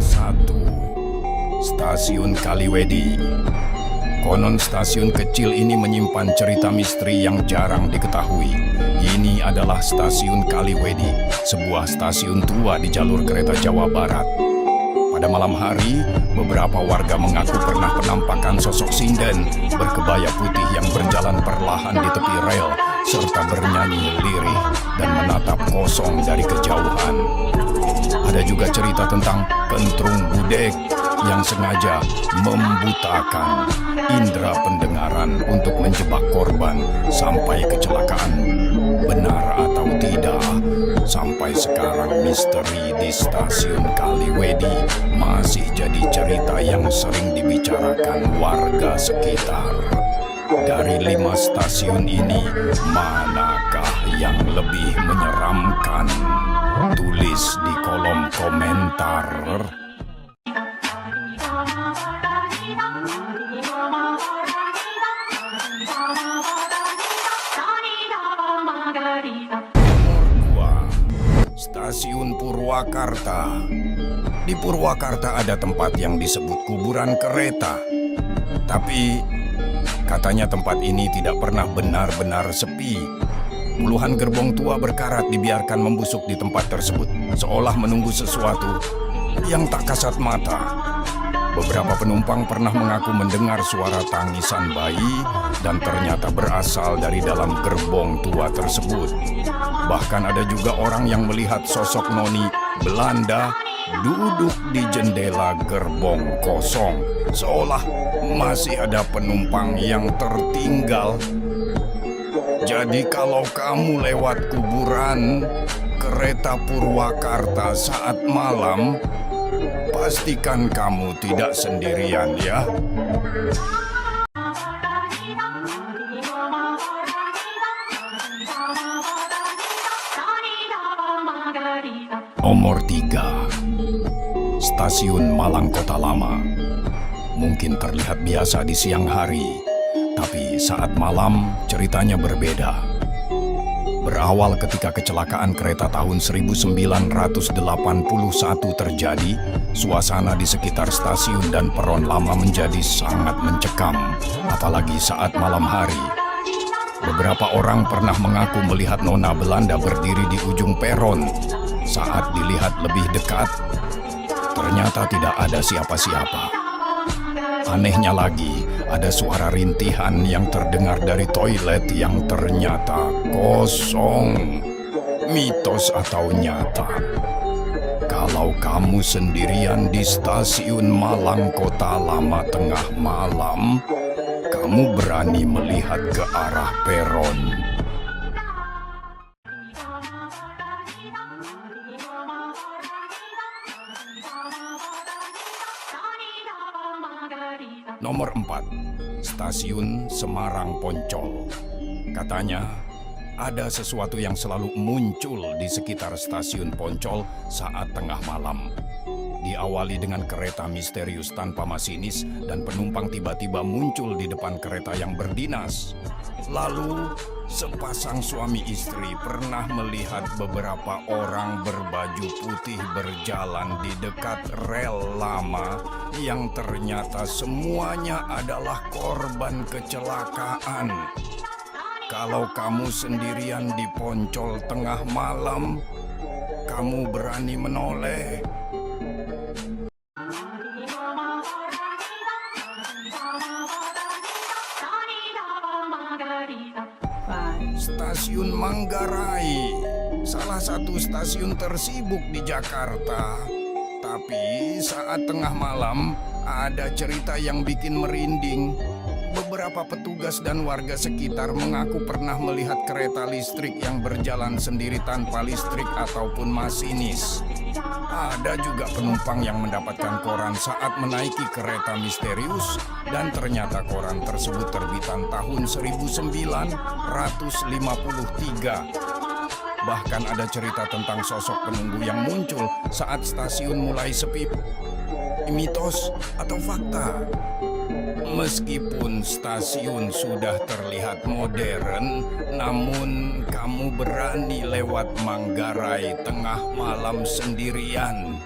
Satu, Stasiun Kaliwedi. Konon stasiun kecil ini menyimpan cerita misteri yang jarang diketahui. Ini adalah Stasiun Kaliwedi, sebuah stasiun tua di jalur kereta Jawa Barat. Pada malam hari, beberapa warga mengaku pernah penampakan sosok sinden berkebaya putih yang berjalan perlahan di tepi rel serta bernyanyi lirih dan menatap kosong dari kejauhan. Ada juga cerita tentang kentrung budek yang sengaja membutakan indera pendengaran untuk menjebak korban sampai kecelakaan. Benar atau tidak, sampai sekarang misteri di Stasiun Kaliwedi masih jadi cerita yang sering dibicarakan warga sekitar. Dari 5 stasiun ini, manakah yang lebih menyeramkan? Tulis di kolom komentar. Nomor 2, Stasiun Purwakarta. Di Purwakarta ada tempat yang disebut kuburan kereta. Tapi katanya tempat ini tidak pernah benar-benar sepi. Puluhan gerbong tua berkarat dibiarkan membusuk di tempat tersebut, seolah menunggu sesuatu yang tak kasat mata. Beberapa penumpang pernah mengaku mendengar suara tangisan bayi dan ternyata berasal dari dalam gerbong tua tersebut. Bahkan ada juga orang yang melihat sosok noni Belanda duduk di jendela gerbong kosong, seolah masih ada penumpang yang tertinggal. Jadi kalau kamu lewat kuburan kereta Purwakarta saat malam, pastikan kamu tidak sendirian ya. Nomor 3, Stasiun Malang Kota Lama. Mungkin terlihat biasa di siang hari, tapi saat malam ceritanya berbeda. Berawal ketika kecelakaan kereta tahun 1981 terjadi, suasana di sekitar stasiun dan peron lama menjadi sangat mencekam, apalagi saat malam hari. Beberapa orang pernah mengaku melihat nona Belanda berdiri di ujung peron. Saat dilihat lebih dekat, ternyata tidak ada siapa-siapa. Anehnya lagi, ada suara rintihan yang terdengar dari toilet yang ternyata kosong. Mitos atau nyata? Kalau kamu sendirian di Stasiun Malang Kota Lama tengah malam, kamu berani melihat ke arah peron. Nomor 4, Stasiun Semarang Poncol. Katanya, ada sesuatu yang selalu muncul di sekitar stasiun Poncol saat tengah malam. Diawali dengan kereta misterius tanpa masinis dan penumpang tiba-tiba muncul di depan kereta yang berdinas. Lalu, sepasang suami istri pernah melihat beberapa orang berbaju putih berjalan di dekat rel lama yang ternyata semuanya adalah korban kecelakaan. Kalau kamu sendirian di Poncol tengah malam, kamu berani menoleh? Stasiun Manggarai, salah satu stasiun tersibuk di Jakarta. Tapi saat tengah malam, ada cerita yang bikin merinding. Beberapa petugas dan warga sekitar mengaku pernah melihat kereta listrik yang berjalan sendiri tanpa listrik ataupun masinis. Ada juga penumpang yang mendapatkan koran saat menaiki kereta misterius dan ternyata koran tersebut terbitan tahun 1953. Bahkan ada cerita tentang sosok penunggu yang muncul saat stasiun mulai sepi. Mitos atau fakta? Meskipun stasiun sudah terlihat modern, namun kamu berani lewat Manggarai tengah malam sendirian.